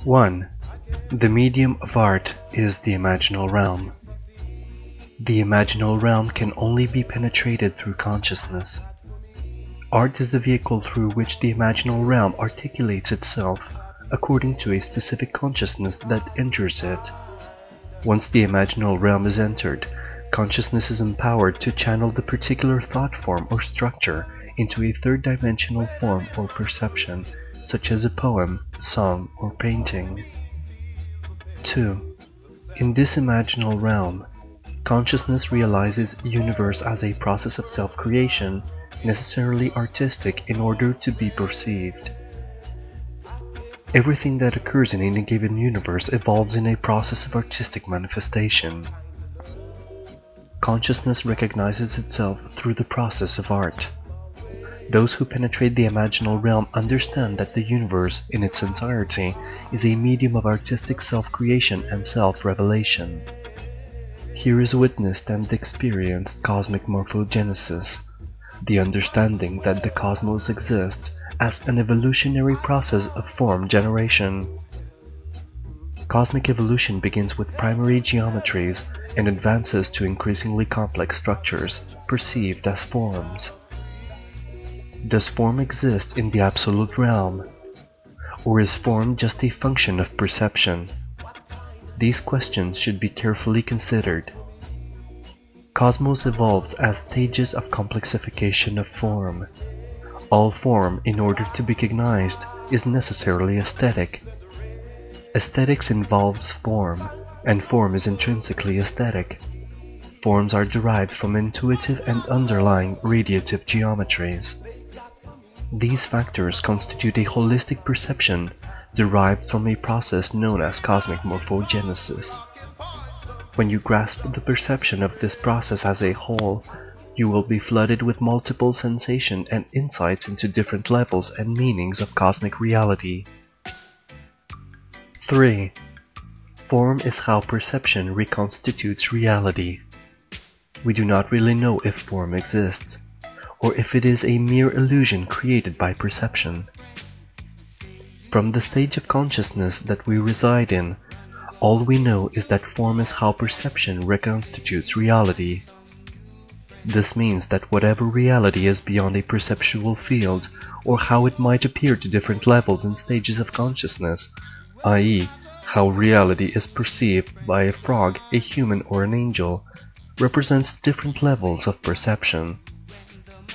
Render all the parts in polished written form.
1. The medium of art is the imaginal realm. The imaginal realm can only be penetrated through consciousness. Art is the vehicle through which the imaginal realm articulates itself according to a specific consciousness that enters it. Once the imaginal realm is entered, consciousness is empowered to channel the particular thought form or structure into a third-dimensional form or perception, such as a poem, song, or painting. 2. In this imaginal realm, consciousness realizes universe as a process of self-creation, necessarily artistic in order to be perceived. Everything that occurs in any given universe evolves in a process of artistic manifestation. Consciousness recognizes itself through the process of art. Those who penetrate the imaginal realm understand that the universe, in its entirety, is a medium of artistic self-creation and self-revelation. Here is witnessed and experienced cosmic morphogenesis, the understanding that the cosmos exists as an evolutionary process of form generation. Cosmic evolution begins with primary geometries and advances to increasingly complex structures, perceived as forms. Does form exist in the absolute realm? Or is form just a function of perception? These questions should be carefully considered. Cosmos evolves as stages of complexification of form. All form, in order to be recognized, is necessarily aesthetic. Aesthetics involves form, and form is intrinsically aesthetic. Forms are derived from intuitive and underlying radiative geometries. These factors constitute a holistic perception derived from a process known as cosmic morphogenesis. When you grasp the perception of this process as a whole, you will be flooded with multiple sensations and insights into different levels and meanings of cosmic reality. 3. Form is how perception reconstitutes reality. We do not really know if form exists, or if it is a mere illusion created by perception. From the stage of consciousness that we reside in, all we know is that form is how perception reconstitutes reality. This means that whatever reality is beyond a perceptual field, or how it might appear to different levels and stages of consciousness, i.e., how reality is perceived by a frog, a human, or an angel, represents different levels of perception.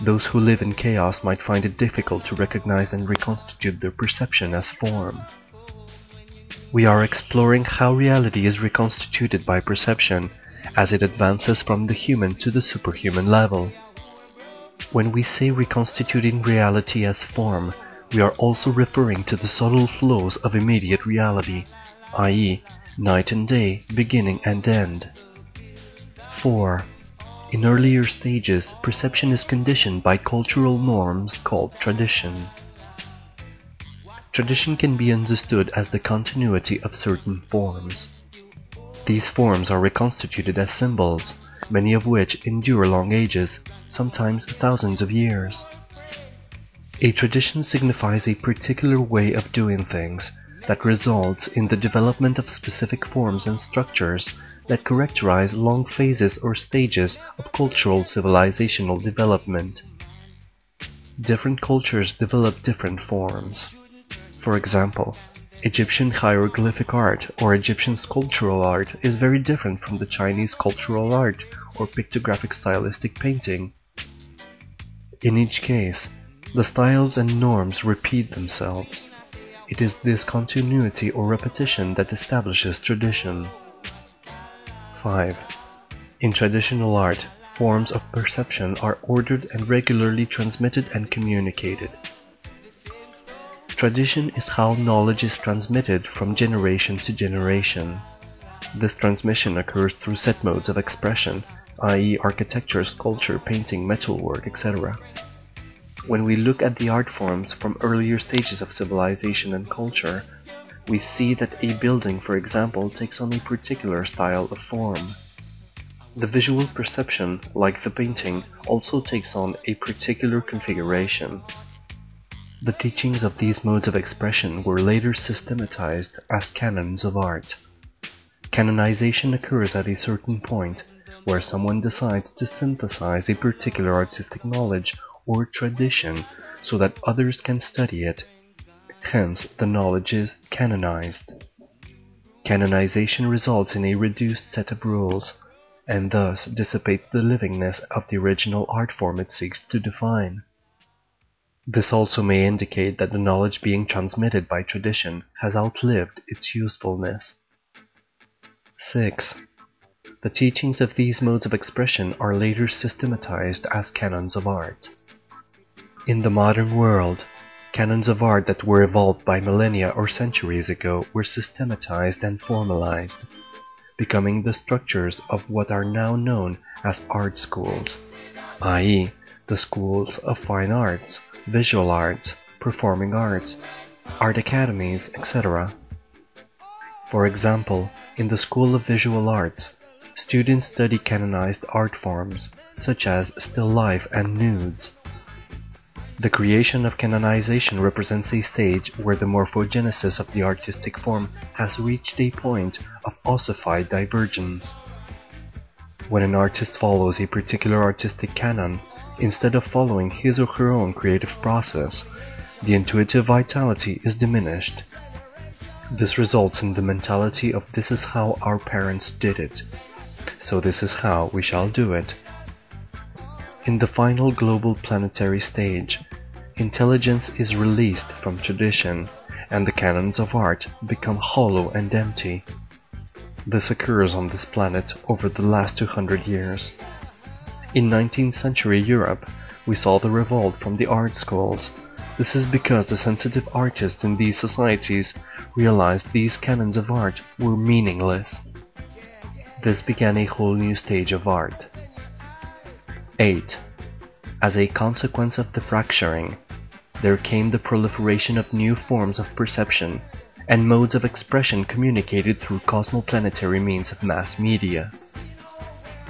Those who live in chaos might find it difficult to recognize and reconstitute their perception as form. We are exploring how reality is reconstituted by perception as it advances from the human to the superhuman level. When we say reconstituting reality as form, we are also referring to the subtle flows of immediate reality, i.e., night and day, beginning and end. 4. In earlier stages, perception is conditioned by cultural norms called tradition. Tradition can be understood as the continuity of certain forms. These forms are reconstituted as symbols, many of which endure long ages, sometimes thousands of years. A tradition signifies a particular way of doing things that results in the development of specific forms and structures that characterize long phases or stages of cultural civilizational development. Different cultures develop different forms. For example, Egyptian hieroglyphic art or Egyptian sculptural art is very different from the Chinese cultural art or pictographic stylistic painting. In each case, the styles and norms repeat themselves. It is this continuity or repetition that establishes tradition. 5. In traditional art, forms of perception are ordered and regularly transmitted and communicated. Tradition is how knowledge is transmitted from generation to generation. This transmission occurs through set modes of expression, i.e., architecture, sculpture, painting, metalwork, etc. When we look at the art forms from earlier stages of civilization and culture, we see that a building, for example, takes on a particular style of form. The visual perception, like the painting, also takes on a particular configuration. The teachings of these modes of expression were later systematized as canons of art. Canonization occurs at a certain point, where someone decides to synthesize a particular artistic knowledge or tradition so that others can study it. Hence, the knowledge is canonized. Canonization results in a reduced set of rules, and thus dissipates the livingness of the original art form it seeks to define. This also may indicate that the knowledge being transmitted by tradition has outlived its usefulness. 6. The teachings of these modes of expression are later systematized as canons of art. In the modern world, canons of art that were evolved by millennia or centuries ago were systematized and formalized, becoming the structures of what are now known as art schools, i.e., the schools of fine arts, visual arts, performing arts, art academies, etc. For example, in the School of Visual Arts, students study canonized art forms, such as still life and nudes. The creation of canonization represents a stage where the morphogenesis of the artistic form has reached a point of ossified divergence. When an artist follows a particular artistic canon, instead of following his or her own creative process, the intuitive vitality is diminished. This results in the mentality of "this is how our parents did it, so this is how we shall do it." In the final global planetary stage, intelligence is released from tradition, and the canons of art become hollow and empty. This occurs on this planet over the last 200 years. In 19th century Europe, we saw the revolt from the art schools. This is because the sensitive artists in these societies realized these canons of art were meaningless. This began a whole new stage of art. 8. As a consequence of the fracturing, there came the proliferation of new forms of perception and modes of expression communicated through cosmoplanetary means of mass media.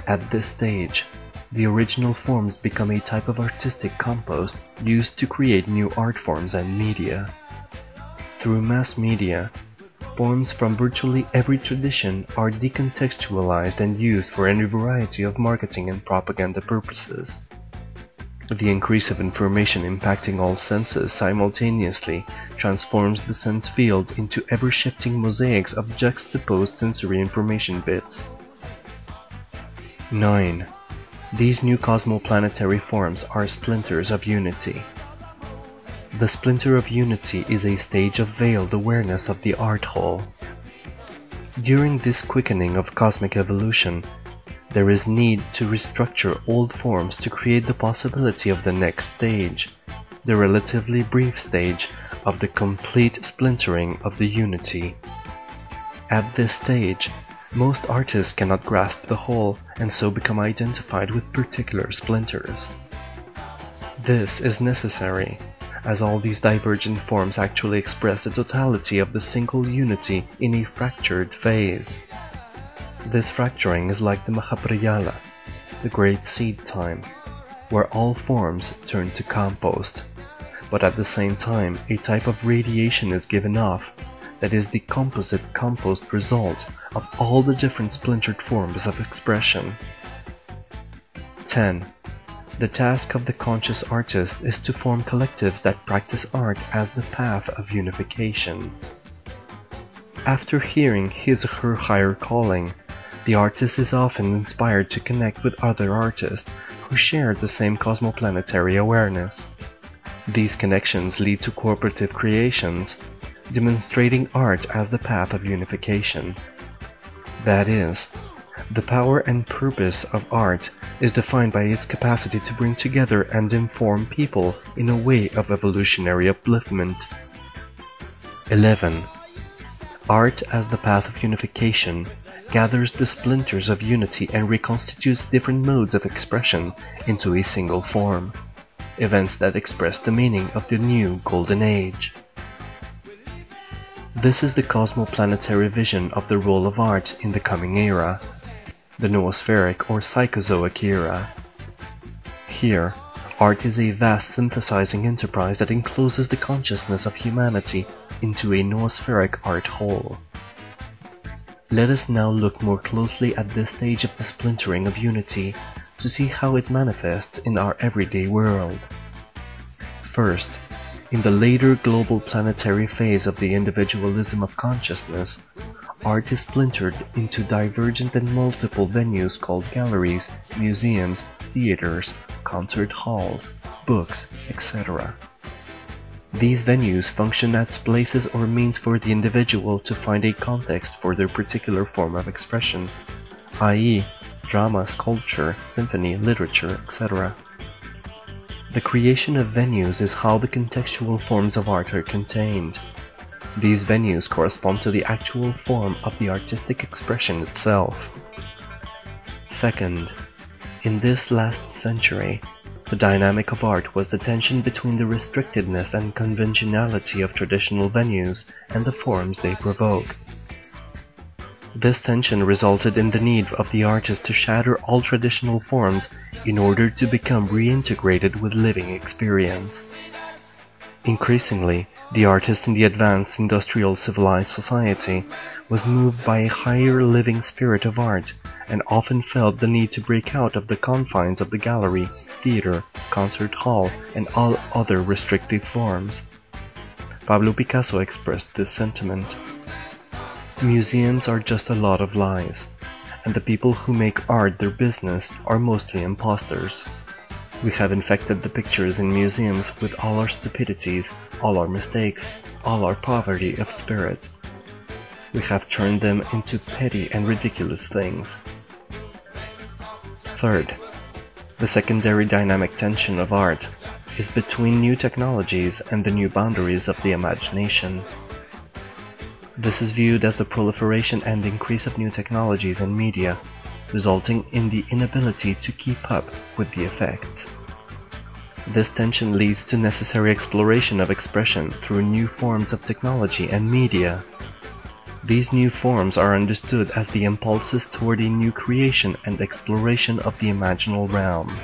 At this stage, the original forms become a type of artistic compost used to create new art forms and media. Through mass media, forms from virtually every tradition are decontextualized and used for any variety of marketing and propaganda purposes. The increase of information impacting all senses simultaneously transforms the sense field into ever-shifting mosaics of juxtaposed sensory information bits. 9. These new cosmoplanetary forms are splinters of unity. The splinter of unity is a stage of veiled awareness of the art whole. During this quickening of cosmic evolution, there is need to restructure old forms to create the possibility of the next stage, the relatively brief stage of the complete splintering of the unity. At this stage, most artists cannot grasp the whole and so become identified with particular splinters. This is necessary, as all these divergent forms actually express the totality of the single unity in a fractured phase. This fracturing is like the Mahaprayala, the great seed time, where all forms turn to compost, but at the same time a type of radiation is given off that is the composite compost result of all the different splintered forms of expression. 10. The task of the conscious artist is to form collectives that practice art as the path of unification. After hearing his or her higher calling, the artist is often inspired to connect with other artists who share the same cosmoplanetary awareness. These connections lead to cooperative creations, demonstrating art as the path of unification. That is, the power and purpose of art is defined by its capacity to bring together and inform people in a way of evolutionary upliftment. 11. Art as the path of unification gathers the splinters of unity and reconstitutes different modes of expression into a single form, events that express the meaning of the new golden age. This is the cosmoplanetary vision of the role of art in the coming era, the noospheric or psychozoic era. Here, Art is a vast synthesizing enterprise that encloses the consciousness of humanity into a noospheric art whole. Let us now look more closely at this stage of the splintering of unity to see how it manifests in our everyday world. First, in the later global planetary phase of the individualism of consciousness, art is splintered into divergent and multiple venues called galleries, museums, theaters, concert halls, books, etc. These venues function as places or means for the individual to find a context for their particular form of expression, i.e., drama, sculpture, symphony, literature, etc. The creation of venues is how the contextual forms of art are contained. These venues correspond to the actual form of the artistic expression itself. Second, in this last century, the dynamic of art was the tension between the restrictedness and conventionality of traditional venues and the forms they provoke. This tension resulted in the need of the artist to shatter all traditional forms in order to become reintegrated with living experience. Increasingly, the artist in the advanced industrial civilized society was moved by a higher living spirit of art and often felt the need to break out of the confines of the gallery, theater, concert hall, and all other restrictive forms. Pablo Picasso expressed this sentiment. Museums are just a lot of lies, and the people who make art their business are mostly imposters. We have infected the pictures in museums with all our stupidities, all our mistakes, all our poverty of spirit. We have turned them into petty and ridiculous things. Third, the secondary dynamic tension of art is between new technologies and the new boundaries of the imagination. This is viewed as the proliferation and increase of new technologies and media, resulting in the inability to keep up with the effects. This tension leads to necessary exploration of expression through new forms of technology and media. These new forms are understood as the impulses toward a new creation and exploration of the imaginal realm.